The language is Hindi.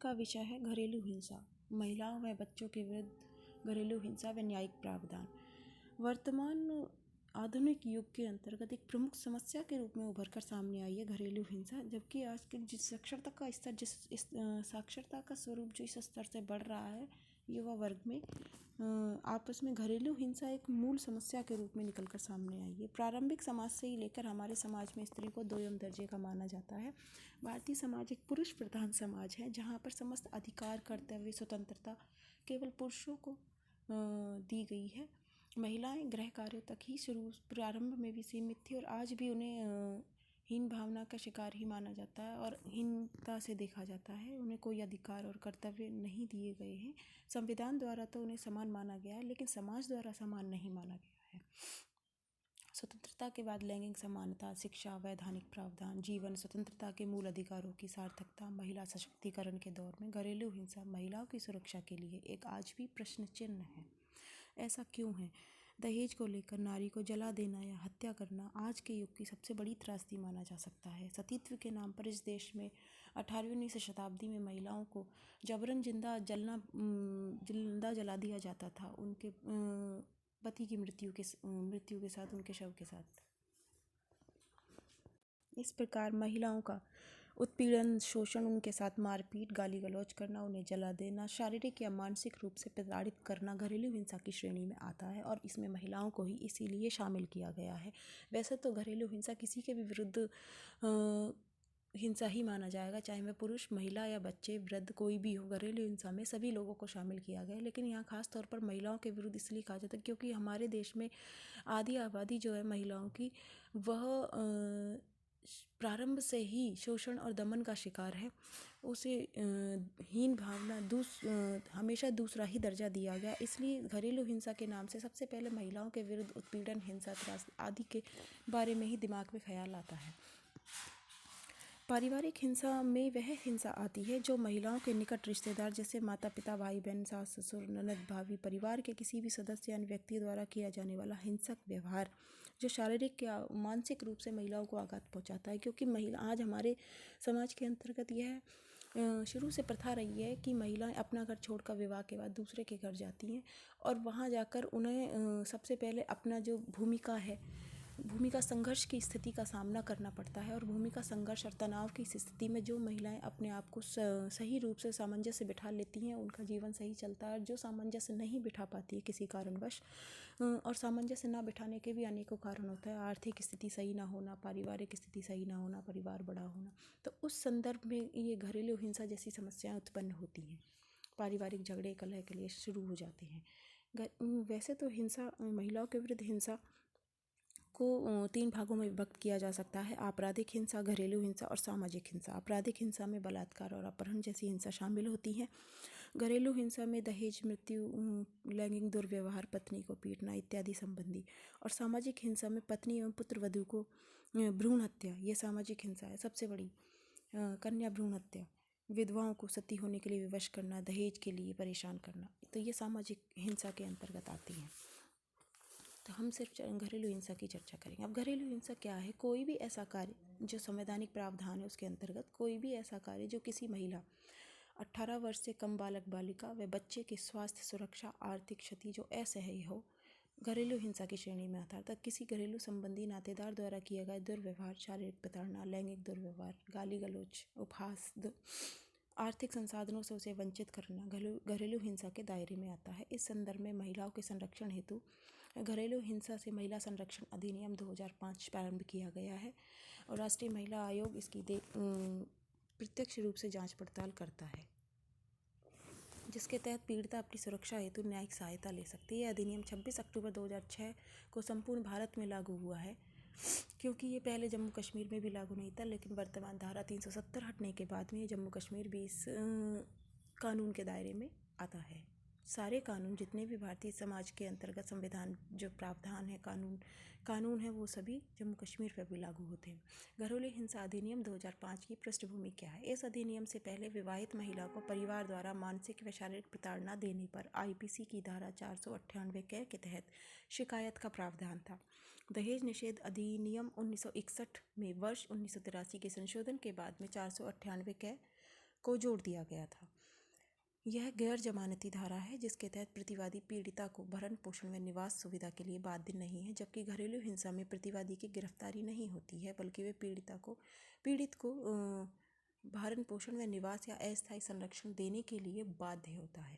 का विषय है घरेलू हिंसा, महिलाओं व बच्चों के विरुद्ध घरेलू हिंसा व न्यायिक प्रावधान। वर्तमान आधुनिक युग के अंतर्गत एक प्रमुख समस्या के रूप में उभरकर सामने आई है घरेलू हिंसा। जबकि आज के जिस साक्षरता का स्तर साक्षरता का स्वरूप जो इस स्तर से बढ़ रहा है, युवा वर्ग में आपस में घरेलू हिंसा एक मूल समस्या के रूप में निकलकर सामने आई है। प्रारंभिक समाज से ही लेकर हमारे समाज में स्त्री को दोयम दर्जे का माना जाता है। भारतीय समाज एक पुरुष प्रधान समाज है, जहाँ पर समस्त अधिकार, कर्तव्य, स्वतंत्रता केवल पुरुषों को दी गई है। महिलाएं गृह कार्यों तक ही प्रारंभ में भी सीमित थी और आज भी उन्हें हीन भावना का शिकार ही माना जाता है और हीनता से देखा जाता है। उन्हें कोई अधिकार और कर्तव्य नहीं दिए गए हैं। संविधान द्वारा तो उन्हें समान माना गया है, लेकिन समाज द्वारा समान नहीं माना गया है। स्वतंत्रता के बाद लैंगिक समानता, शिक्षा, वैधानिक प्रावधान, जीवन, स्वतंत्रता के मूल अधिकारों की सार्थकता, महिला सशक्तिकरण के दौर में घरेलू हिंसा महिलाओं की सुरक्षा के लिए एक आज भी प्रश्न चिन्ह है। ऐसा क्यों है? दहेज को लेकर नारी को जला देना या हत्या करना आज के युग की सबसे बड़ी त्रासदी माना जा सकता है। सतीत्व के नाम पर इस देश में 18वीं शताब्दी में महिलाओं को जबरन जिंदा जला दिया जाता था, उनके पति की मृत्यु के साथ, उनके शव के साथ। इस प्रकार महिलाओं का उत्पीड़न, शोषण, उनके साथ मारपीट, गाली गलौज करना, उन्हें जला देना, शारीरिक या मानसिक रूप से प्रताड़ित करना घरेलू हिंसा की श्रेणी में आता है और इसमें महिलाओं को ही इसीलिए शामिल किया गया है। वैसे तो घरेलू हिंसा किसी के भी विरुद्ध हिंसा ही माना जाएगा, चाहे वह पुरुष, महिला या बच्चे, वृद्ध, कोई भी हो। घरेलू हिंसा में सभी लोगों को शामिल किया गया है, लेकिन यहाँ खास तौर पर महिलाओं के विरुद्ध इसलिए कहा जाता है क्योंकि हमारे देश में आधी आबादी जो है महिलाओं की, वह प्रारंभ से ही शोषण और दमन का शिकार है। उसे हीन भावना, हमेशा दूसरा ही दर्जा दिया गया। इसलिए घरेलू हिंसा के नाम से सबसे पहले महिलाओं के विरुद्ध उत्पीड़न, हिंसा, त्रासदी आदि के बारे में ही दिमाग में ख्याल आता है। पारिवारिक हिंसा में वह हिंसा आती है जो महिलाओं के निकट रिश्तेदार जैसे माता पिता, भाई बहन, सास ससुर, ननद, भाभी, परिवार के किसी भी सदस्य या व्यक्ति द्वारा किया जाने वाला हिंसक व्यवहार जो शारीरिक या मानसिक रूप से महिलाओं को आघात पहुंचाता है। क्योंकि आज हमारे समाज के अंतर्गत यह शुरू से प्रथा रही है कि महिलाएं अपना घर छोड़कर विवाह के बाद दूसरे के घर जाती हैं और वहां जाकर उन्हें सबसे पहले अपना जो भूमिका संघर्ष की स्थिति का सामना करना पड़ता है। और भूमिका संघर्ष और तनाव की स्थिति में जो महिलाएं अपने आप को सही रूप से सामंजस्य बिठा लेती हैं, उनका जीवन सही चलता है। और जो सामंजस्य नहीं बिठा पाती है किसी कारणवश, और सामंजस्य ना बिठाने के भी अनेकों कारण होता है, आर्थिक स्थिति सही ना होना, पारिवारिक स्थिति सही ना होना, परिवार बड़ा होना, तो उस संदर्भ में ये घरेलू हिंसा जैसी समस्याएं उत्पन्न होती हैं। पारिवारिक झगड़े, कलह के लिए शुरू हो जाते हैं। वैसे तो हिंसा, महिलाओं के विरुद्ध हिंसा को 3 भागों में विभक्त किया जा सकता है: आपराधिक हिंसा, घरेलू हिंसा और सामाजिक हिंसा। आपराधिक हिंसा में बलात्कार और अपहरण जैसी हिंसा शामिल होती है। घरेलू हिंसा में दहेज, मृत्यु, लैंगिक दुर्व्यवहार, पत्नी को पीटना इत्यादि संबंधी। और सामाजिक हिंसा में पत्नी एवं पुत्र वधू को भ्रूण हत्या, ये सामाजिक हिंसा है सबसे बड़ी। कन्या भ्रूण हत्या, विधवाओं को सती होने के लिए विवश करना, दहेज के लिए परेशान करना, तो ये सामाजिक हिंसा के अंतर्गत आती हैं। तो हम सिर्फ घरेलू हिंसा की चर्चा करेंगे। अब घरेलू हिंसा क्या है? कोई भी ऐसा कार्य जो संवैधानिक प्रावधान है उसके अंतर्गत, कोई भी ऐसा कार्य जो किसी महिला, 18 वर्ष से कम बालक बालिका व बच्चे के स्वास्थ्य, सुरक्षा, आर्थिक क्षति जो असह्य हो, घरेलू हिंसा की श्रेणी में आता है। अर्थात किसी घरेलू संबंधी नातेदार द्वारा किया गया दुर्व्यवहार, शारीरिक प्रताड़ना, लैंगिक दुर्व्यवहार, गाली गलौज, उपहास, आर्थिक संसाधनों से उसे वंचित करना घरेलू हिंसा के दायरे में आता है। इस संदर्भ में महिलाओं के संरक्षण हेतु घरेलू हिंसा से महिला संरक्षण अधिनियम 2005 प्रारंभ किया गया है और राष्ट्रीय महिला आयोग इसकी प्रत्यक्ष रूप से जांच पड़ताल करता है, जिसके तहत पीड़िता अपनी सुरक्षा हेतु न्यायिक सहायता ले सकती है। अधिनियम 26 अक्टूबर 2006 को संपूर्ण भारत में लागू हुआ है, क्योंकि ये पहले जम्मू कश्मीर में भी लागू नहीं था, लेकिन वर्तमान धारा 370 हटने के बाद में जम्मू कश्मीर भी इस कानून के दायरे में आता है। सारे कानून, जितने भी भारतीय समाज के अंतर्गत संविधान जो प्रावधान है, कानून है, वो सभी जम्मू कश्मीर पर भी लागू होते हैं। घरेलू हिंसा अधिनियम 2005 की पृष्ठभूमि क्या है? इस अधिनियम से पहले विवाहित महिला को परिवार द्वारा मानसिक व शारीरिक प्रताड़ना देने पर आईपीसी की धारा 498 के तहत शिकायत का प्रावधान था। दहेज निषेध अधिनियम 1961 में वर्ष 1983 के संशोधन के बाद में 498 के को जोड़ दिया गया था। यह गैर जमानती धारा है जिसके तहत प्रतिवादी पीड़िता को भरण पोषण व निवास सुविधा के लिए बाध्य नहीं है, जबकि घरेलू हिंसा में प्रतिवादी की गिरफ्तारी नहीं होती है बल्कि वे पीड़ित को भरण पोषण व निवास या अस्थायी संरक्षण देने के लिए बाध्य होता है।